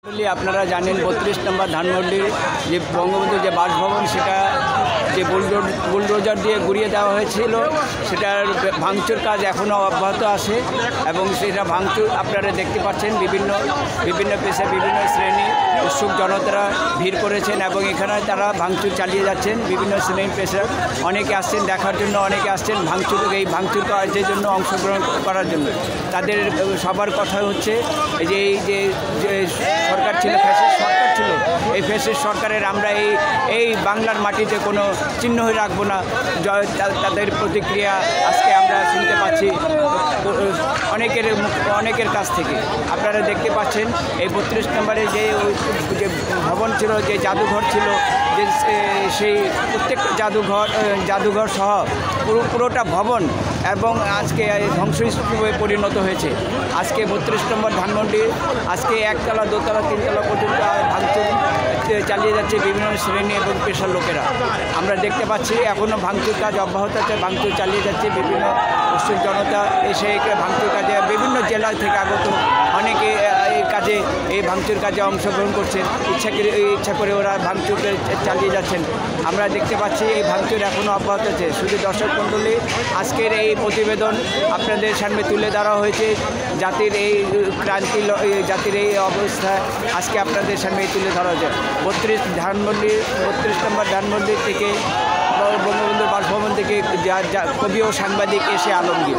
আপনারা জানেন ৩২ নম্বর ধানমন্ডির যে বঙ্গবন্ধু যে বাসভবন সেটা যে বুলডোজার দিয়ে গুড়িয়ে দেওয়া হয়েছিল সেটার ভাঙচুর কাজ এখনও অব্যাহত আছে এবং সেটা ভাঙচুর আপনারা দেখতে পাচ্ছেন বিভিন্ন পেশা বিভিন্ন শ্রেণী উৎসুক জনতারা ভিড় করেছেন এবং এখানে তারা ভাঙচুর চালিয়ে যাচ্ছেন। বিভিন্ন শ্রেণী পেশা অনেকে আসছেন দেখার জন্য, অনেকে আসছেন এই ভাঙচুর কাজের জন্য অংশগ্রহণ করার জন্য। তাদের সবার কথা হচ্ছে এই যে সরকার ছিল, ফ্যাসিস্ট সরকার ছিল, এই ফ্যাসিস্ট সরকারের আমরা এই বাংলার মাটিতে কোনো চিহ্নই রাখবো না। তাদের প্রতিক্রিয়া আজকে আমরা শুনতে পাচ্ছি অনেকের কাছ থেকে। আপনারা দেখতে পাচ্ছেন এই ৩২ নম্বরে যে ভবন ছিল, যে জাদুঘর ছিল, যে সেই প্রত্যেকটা জাদুঘর সহ পুরোটা ভবন এবং আজকে ধ্বংসস্তূপে পরিণত হয়েছে। আজকে ৩২ নম্বর ধানমন্ডি আজকে একতলা, দোতলা, তিনতলা পর্যন্ত ভাঙচুর চালিয়ে যাচ্ছে বিভিন্ন শ্রেণী এবং পেশার লোকেরা। আমরা দেখতে পাচ্ছি এখনও ভাঙচুর কাজ অব্যাহত আছে, ভাঙচুর চালিয়ে যাচ্ছে। বিভিন্ন উৎসুক জনতা এসে ভাঙচুর কাজে বিভিন্ন জেলা থেকে আগত অনেকে এই ভাঙচুর কাজে অংশগ্রহণ করছেন। ইচ্ছা করে ওরা ভাঙচুর চালিয়ে যাচ্ছেন। আমরা দেখতে পাচ্ছি এই ভাঙচুর এখনও অব্যাহত আছে। শুধু দর্শক মণ্ডলী, আজকের এই প্রতিবেদন আপনাদের সামনে তুলে ধরা হয়েছে। জাতির এই ক্রান্তি, জাতির এই অবস্থা আজকে আপনাদের সামনে তুলে ধরা হয়েছে। ৩২ নম্বর ধানমন্ডি থেকে বঙ্গবন্ধুর বাসভবন থেকে কবি ও সাংবাদিক এসে আলমগীর।